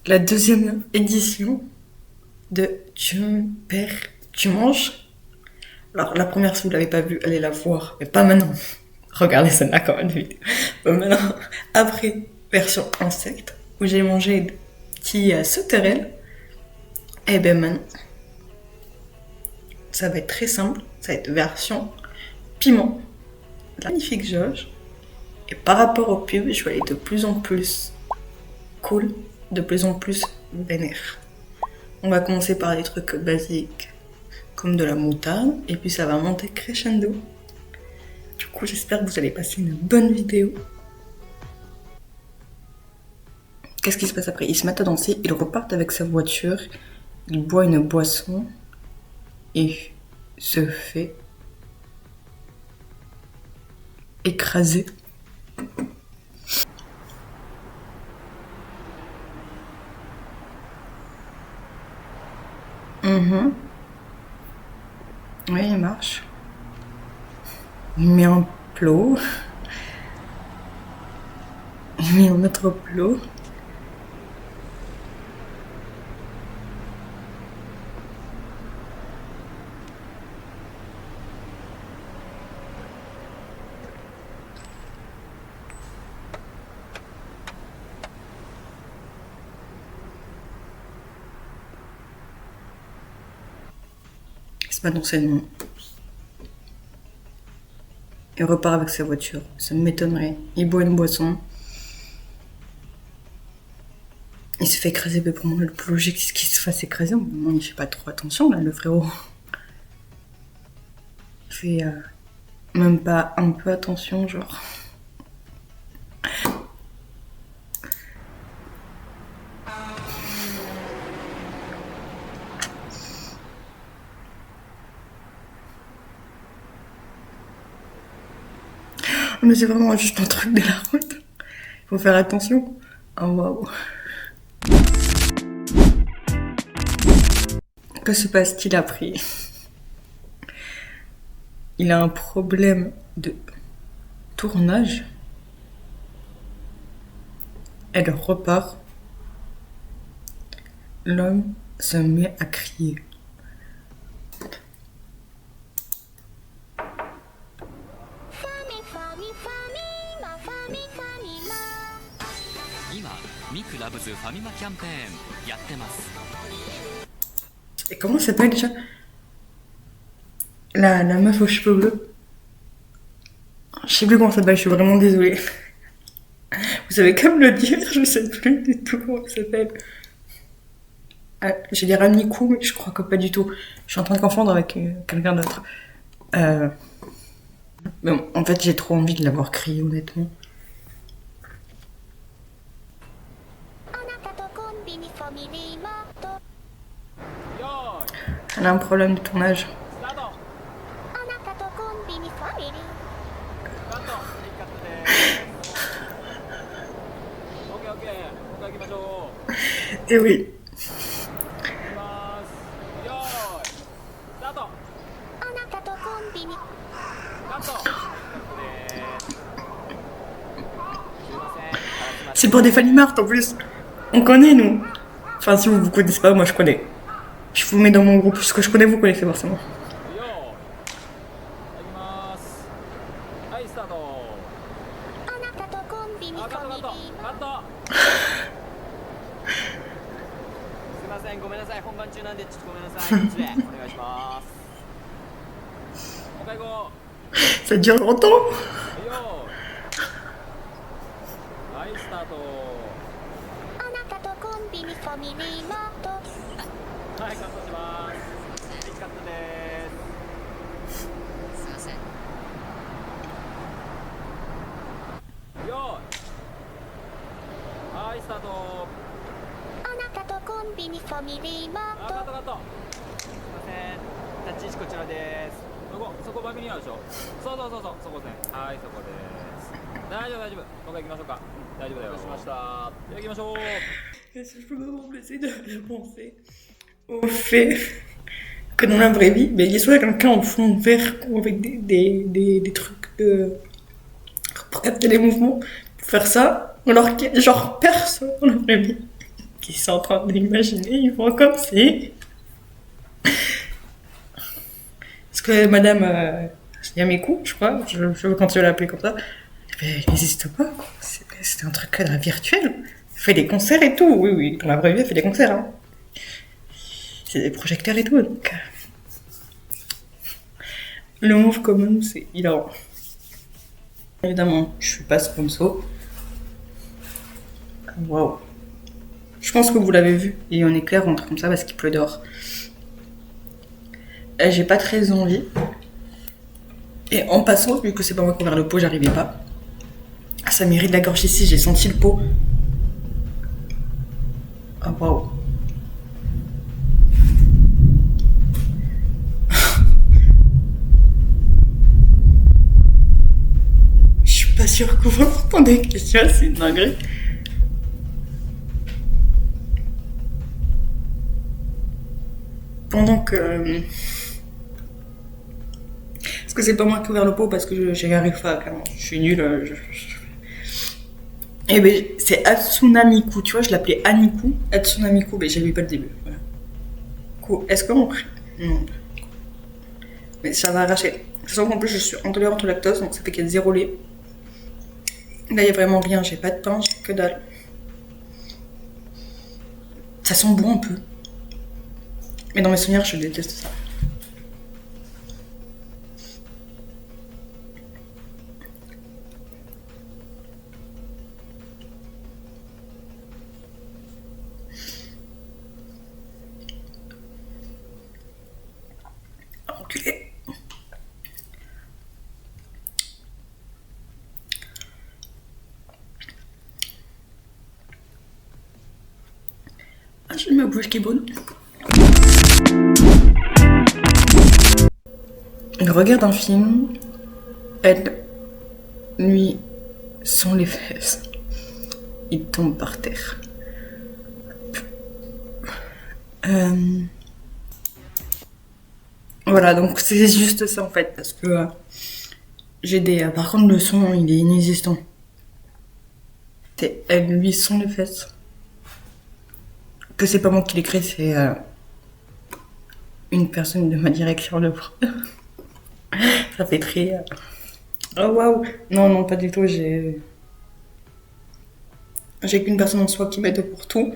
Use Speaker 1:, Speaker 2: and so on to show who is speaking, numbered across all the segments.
Speaker 1: la deuxième édition de Tu perds, tu manges. Alors la première, si vous l'avez pas vue, allez la voir, mais pas maintenant. Regardez celle-là quand même, vidéo. Pas maintenant. Après, version insecte, où j'ai mangé des petits sauterelles. Et ben maintenant, ça va être très simple. Ça va être version piment. Magnifique jauge. Et par rapport au pub, je vais aller de plus en plus cool, de plus en plus vénère. On va commencer par des trucs basiques, comme de la moutarde, et puis ça va monter crescendo. Du coup, j'espère que vous allez passer une bonne vidéo. Qu'est-ce qui se passe après? Ils se mettent à danser, ils repartent avec sa voiture, il boit une boisson, et se fait écraser. Oui, il marche. Il met un plot. Il met un autre plot. Il se met dans ses noms. Il repart avec sa voiture. Ça m'étonnerait. Il boit une boisson. Il se fait écraser, mais pour moi, le plus logique, c'est qu'il se fasse écraser. Au moment, il fait pas trop attention, là, le frérot. Il fait même pas un peu attention, genre. Mais c'est vraiment juste un truc de la route. Il faut faire attention. Oh waouh. Que se passe-t-il après? Il a un problème de tournage. Elle repart. L'homme se met à crier.
Speaker 2: 今ミクラブズファミマキャンペーンやってます。
Speaker 1: Et comment s'appelle déjà la meuf aux cheveux bleus? Je sais plus comment ça s'appelle, je suis vraiment désolée. Vous savez qu'à me le dire, je sais plus du tout comment ça s'appelle. Ah, j'ai dit Ramikou, mais je crois que pas du tout. Je suis en train de confondre avec quelqu'un d'autre. Mais bon, en fait, j'ai trop envie de l'avoir crié, honnêtement. Elle a un problème de tournage. Et oui. C'est pour des Fanimart en plus. On connaît, nous. Enfin, si vous connaissez pas, moi je connais. Je vous mets dans mon groupe, ce que je connais, vous connaissez forcément. Ça dure longtemps. Est-ce que je peux me essayer de penser au fait que dans la vraie vie, ben, il y a soit quelqu'un en fond vert ou avec des trucs pour capter les mouvements, pour faire ça, alors qu'il y a genre personne dans la vraie vie. qu'ils sont en train d'imaginer, ils vont comme si. Parce que madame Yamikou, je crois, je veux continuer à l'appeler comme ça, elle n'existe pas, quoi. C'est un truc virtuel. Elle fait des concerts et tout, oui, oui, dans la vraie vie, elle fait des concerts. Hein. C'est des projecteurs et tout, donc. Le move commun, c'est hilarant. Évidemment, je suis pas sponsor. Waouh. Je pense que vous l'avez vu, il y a un éclair, un truc comme ça, parce qu'il pleut dehors. J'ai pas très envie. Et en passant, vu que c'est pas moi qui ai ouvert le pot, j'arrivais pas. Ça mérite de la gorge ici, j'ai senti le pot. Ah waouh. Je suis pas sûre que vous entendez quelque chose, c'est une dinguerie. Pendant que... Parce que c'est pas moi qui ai ouvert le pot, parce que j'y arrive pas, clairement. Je suis nulle. Eh ben, c'est Hatsuna Miku, tu vois, je l'appelais Aniku. Hatsuna Miku, mais j'avais pas le début. Voilà. Cool. Est-ce qu'on... Non. Mais ça va arracher. Sachant qu'en plus, je suis intolérante au lactose, donc ça fait qu'il y a 0 lait. Là, il y a vraiment rien. J'ai pas de pain, j'ai que dalle. Ça sent bon un peu. Mais dans mes souvenirs, je déteste ça. Enculé. Ah, j'ai ma bouche qui est bonne. Il regarde un film, elle lui sont les fesses. Il tombe par terre. Voilà, donc c'est juste ça en fait, parce que j'ai des... par contre, le son, il est inexistant. Elle lui sont les fesses. Que c'est pas moi qui l'ai créé, c'est une personne de ma direction de prod. Ça fait très... Oh waouh. Non, non, pas du tout, j'ai qu'une personne en soi qui m'aide pour tout.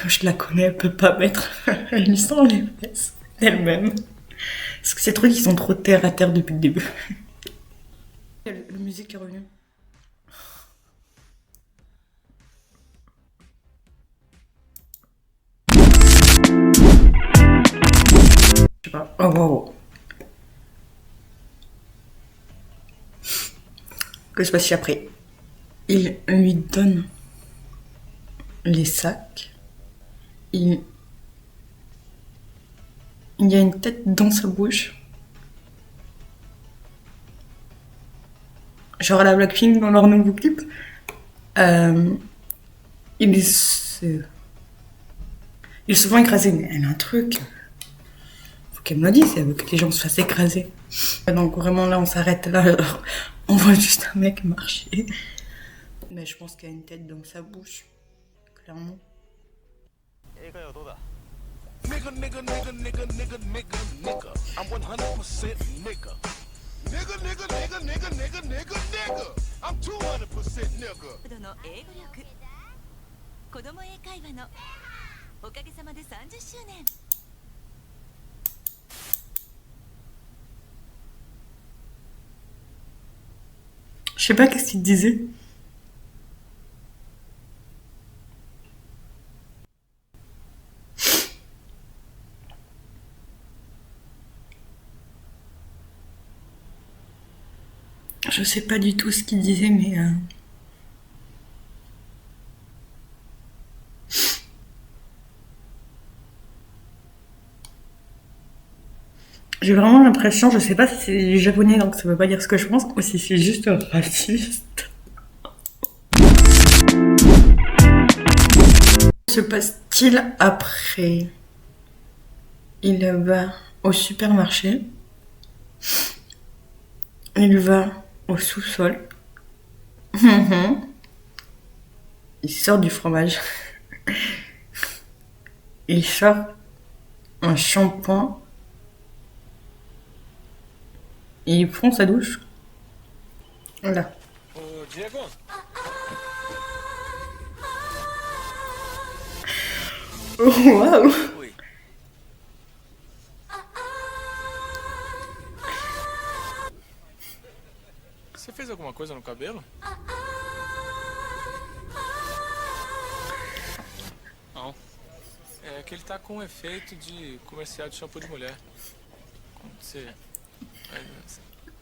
Speaker 1: Je la connais, elle peut pas mettre... Elle lui sent les fesses d'elle-même. Parce que ces trucs, ils sont trop terre à terre depuis le début. La musique est revenue. Je sais pas. Oh waouh. Que se passe après? Il lui donne les sacs. Il y a une tête dans sa bouche. Genre à la Blackpink dans leur nouveau clip. Il est souvent écrasé, mais elle a un truc. Faut qu'elle me le dise, elle veut que les gens se fassent écraser. Donc vraiment là, on s'arrête là. Alors, on voit juste un mec marcher. Mais je pense qu'il y a une tête dans sa bouche. Clairement.
Speaker 3: Nigga, nigga, nigga, nigga, nigga, nigga, nigga. I'm 100% nigga. Nigga, nigga, nigga, nigga, nigga, nigga, nigga. I'm 200% nigga.
Speaker 4: 度の英語力子供英会話のおかげさまで30周年
Speaker 1: Je sais pas qu'est-ce qu'il disait. Je sais pas du tout ce qu'il disait, mais... J'ai vraiment l'impression, je sais pas si c'est japonais donc ça veut pas dire ce que je pense, ou si c'est juste raciste. Que se passe-t-il après? Il va au supermarché. Il va au sous-sol. Il il sort du fromage. Il sort un shampoing. Et il prend sa douche. Voilà.
Speaker 3: Ô, Diego,
Speaker 1: Oh, waouh!
Speaker 3: oi. Você fez alguma coisa no cabelo? Não. É que ele tá com um efeito de comercial de shampoo de mulher. Como você.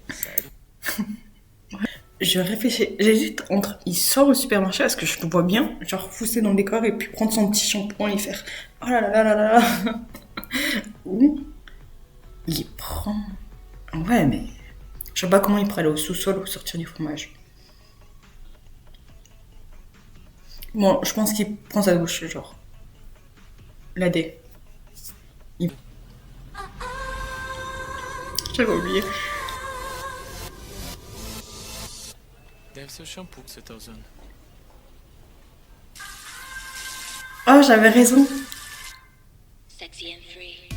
Speaker 3: Sério?
Speaker 1: Je réfléchis, j'hésite entre il sort au supermarché parce que je le vois bien, genre pousser dans le décor et puis prendre son petit shampoing et faire oh là là là là là. Ou il prend. Ouais, mais je sais pas comment il pourrait aller au sous-sol ou sortir du fromage. Bon, je pense qu'il prend sa douche, genre. La D. Il... J'avais oublié.
Speaker 3: Deve ser o shampoo que você tá usando.
Speaker 1: Oh, j'avais raison.
Speaker 4: Sexy and free.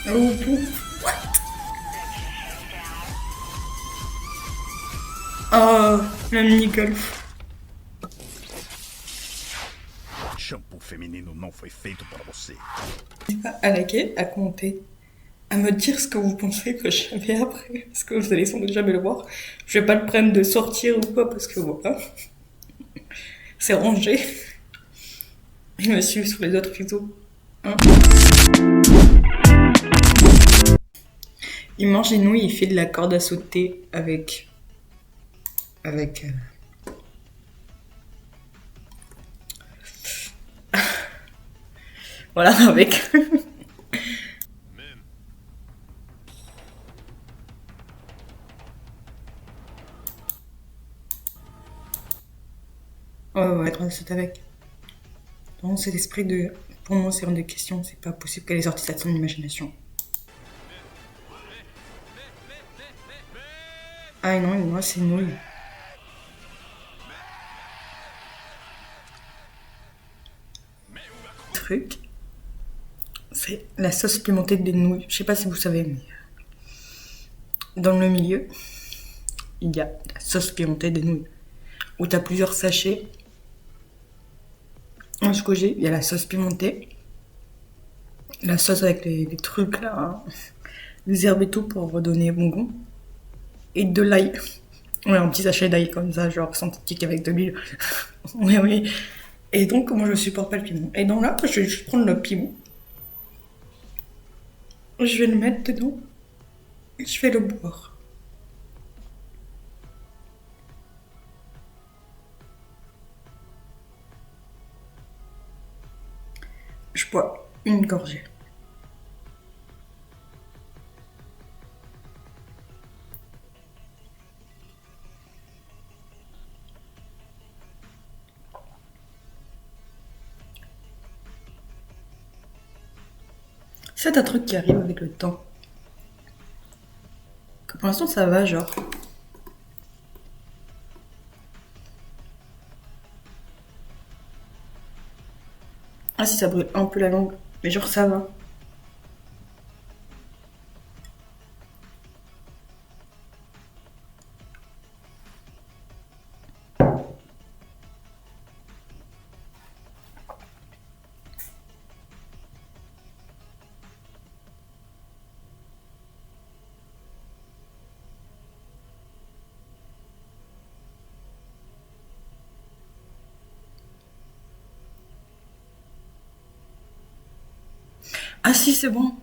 Speaker 1: Oh, bon. Oh, le mini-golf.
Speaker 5: Shampoo feminino não foi feito para você.
Speaker 1: À laquelle, à commenter, à me dire ce que vous pensez que je vais après, parce que vous allez sans doute jamais le voir. Je vais pas le prendre de sortir ou quoi, parce que voilà, c'est rangé. Il me suit sur les autres réseaux. Hein. Il mange les nouilles, il fait de la corde à sauter avec... Voilà, avec... Ouais, c'est avec. Non, c'est l'esprit de... Pour moi, c'est hors de question. C'est pas possible qu'elle ait sorti ça de son imagination. Ah non, moi, c'est nouille. Truc, c'est la sauce pimentée des nouilles. Je sais pas si vous savez, mais dans le milieu, il y a la sauce pimentée des nouilles. Où t'as plusieurs sachets. En j'ai, il y a la sauce pimentée. La sauce avec les trucs là, hein, les herbes et tout pour redonner bon goût. Et de l'ail. Ouais, un petit sachet d'ail comme ça, genre synthétique avec de l'huile. Oui, oui. Et donc, moi, je supporte pas le piment. Et donc là, je vais juste prendre le piment. Je vais le mettre dedans. Et je vais le boire. Je bois une gorgée. C'est un truc qui arrive avec le temps. Que pour l'instant ça va, genre. Ah si, ça brûle un peu la langue, mais genre ça va. Ah si, c'est bon.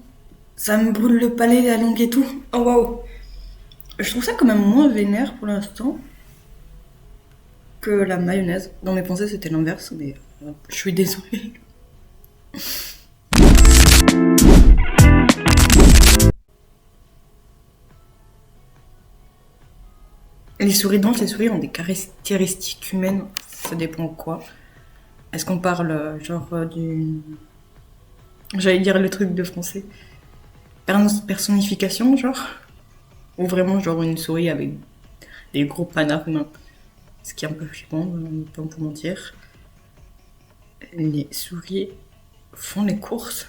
Speaker 1: Ça me brûle le palais, la langue et tout. Oh waouh. Je trouve ça quand même moins vénère pour l'instant que la mayonnaise. Dans mes pensées, c'était l'inverse, mais je suis désolée. Les souris ont des caractéristiques humaines. Ça dépend de quoi. Est-ce qu'on parle genre du... J'allais dire le truc de français. personnification, genre. Ou vraiment, genre, une souris avec des gros panards humains. Ce qui est un peu flippant, pas pour mentir. Les souris font les courses.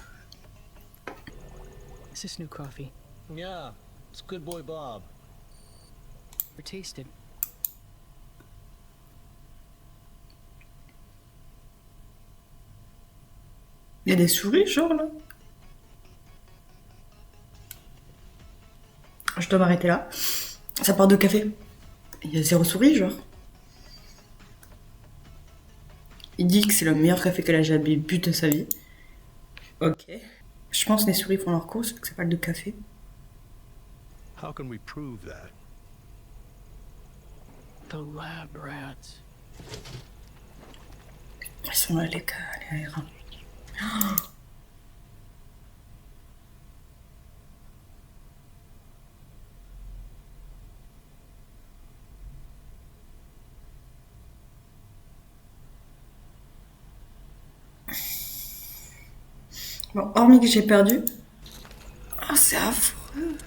Speaker 6: Is this new coffee?
Speaker 7: Yeah, it's good boy Bob.
Speaker 6: Or tasted?
Speaker 1: Il y a des souris, genre, là. Je dois m'arrêter là. Ça part de café. Il y a 0 souris, genre. Il dit que c'est le meilleur café qu'elle a jamais bu de sa vie. Ok. Je pense que les souris font leurs courses, que ça parle de café.
Speaker 5: How can we prove that?
Speaker 6: The lab rats.
Speaker 1: Ils sont là, les gars, les rats. Oh. Bon, hormis que j'ai perdu. Oh, c'est affreux.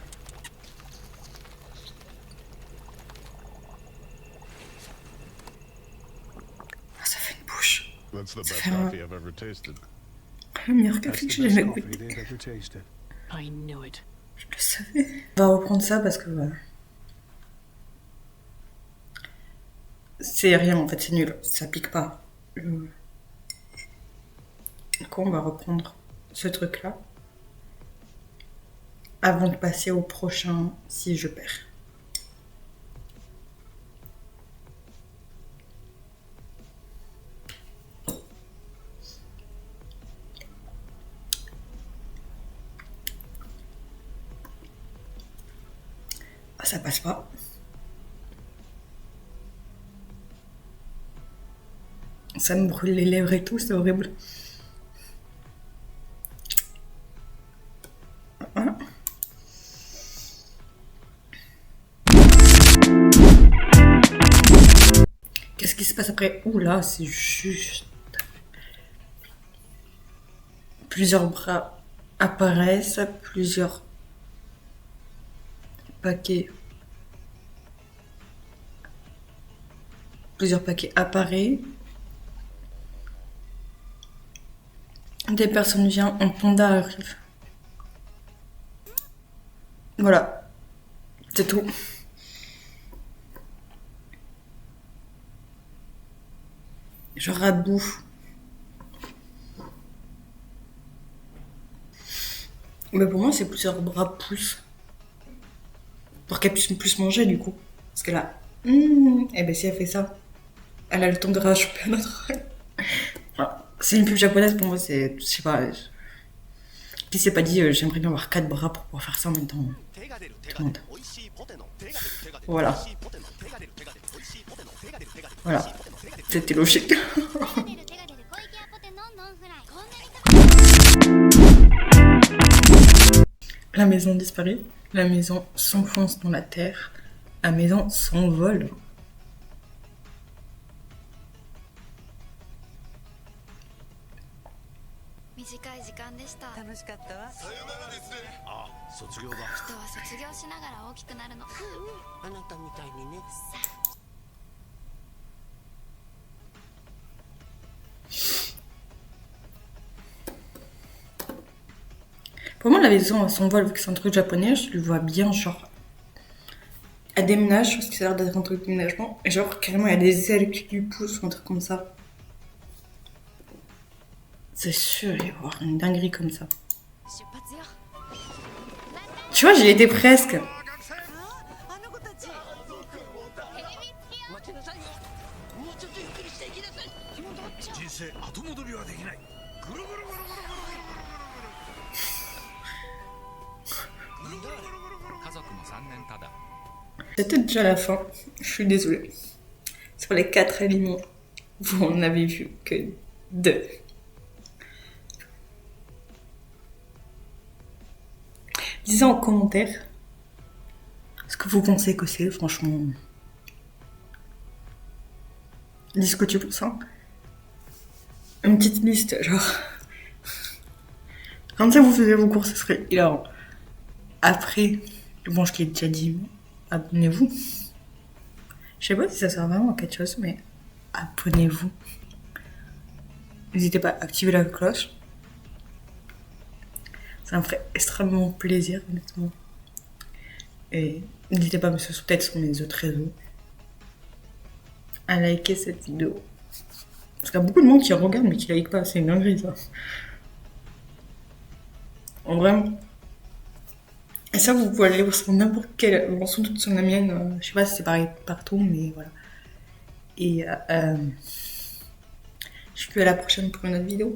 Speaker 1: Ah, ça fait une bouche.
Speaker 3: That's the best
Speaker 1: C'est
Speaker 3: coffee I've ever tasted.
Speaker 1: le meilleur
Speaker 5: That's
Speaker 1: café
Speaker 5: the
Speaker 1: que j'ai
Speaker 5: best
Speaker 1: jamais
Speaker 5: coffee
Speaker 1: goûté.
Speaker 5: they've ever tasted.
Speaker 6: I knew it.
Speaker 1: Je le savais. On va reprendre ça parce que voilà. C'est rien en fait, c'est nul. Ça pique pas. Du coup, on va reprendre ce truc-là avant de passer au prochain si je perds. Ah, ça passe pas. Ça me brûle les lèvres et tout, c'est horrible. Voilà. Qu'est-ce qui se passe après? Oula, c'est juste... Plusieurs bras apparaissent, plusieurs paquets... Plusieurs paquets apparaissent. Des personnes viennent, un panda arrive. Voilà. C'est tout. Je rabouffe. Mais pour moi, c'est plusieurs bras pouces. Pour qu'elle puisse plus manger, du coup. Parce que là... eh ben si elle fait ça, elle a le temps de rachoper un autre. Voilà. C'est une pub japonaise, pour moi, c'est... Je sais pas... Qui s'est pas dit, j'aimerais bien avoir 4 bras pour pouvoir faire ça en même temps. Tout le monde. Voilà. Voilà. C'était logique. La maison disparaît. La maison s'enfonce dans la terre. La maison s'envole.
Speaker 3: Ah, 卒業だ。
Speaker 4: 人は卒業しながら大きくなるの。
Speaker 7: あなたみたいにね。
Speaker 1: Pour moi, la maison s'envole, vu que c'est un truc japonais, je le vois bien, genre... Elle déménage, parce que ça a l'air d'être un truc de déménagement, et genre, carrément, il y a des ailes qui lui poussent ou un truc comme ça. C'est sûr, il va y avoir une dinguerie comme ça. Tu vois, j'y étais presque.
Speaker 5: 人生後戻りはできない。ぐるぐるぐるぐるぐるぐる
Speaker 2: 家族も3年ただ
Speaker 1: C'était déjà la fin, je suis désolée. Sur les 4 aliments, vous en avez vu que 2. Dites en commentaire ce que vous pensez que c'est, franchement. Dis ce que tu penses, hein. Une petite liste, genre. Comme ça, vous faisiez vos courses, ce serait hilarant. Après, bon, je l'ai déjà dit, mais abonnez-vous. Je sais pas si ça sert vraiment à quelque chose, mais abonnez-vous. N'hésitez pas à activer la cloche. Ça me ferait extrêmement plaisir, honnêtement. Et n'hésitez pas à me suivre peut-être sur mes autres réseaux. À liker cette vidéo. Parce qu'il y a beaucoup de monde qui regarde mais qui like pas. C'est une dinguerie, ça. En vraiment. Et ça, vous pouvez aller voir sur n'importe quelle. Bon, sans doute sur la mienne. Je sais pas si c'est pareil partout, mais voilà. Et je vous dis à la prochaine pour une autre vidéo.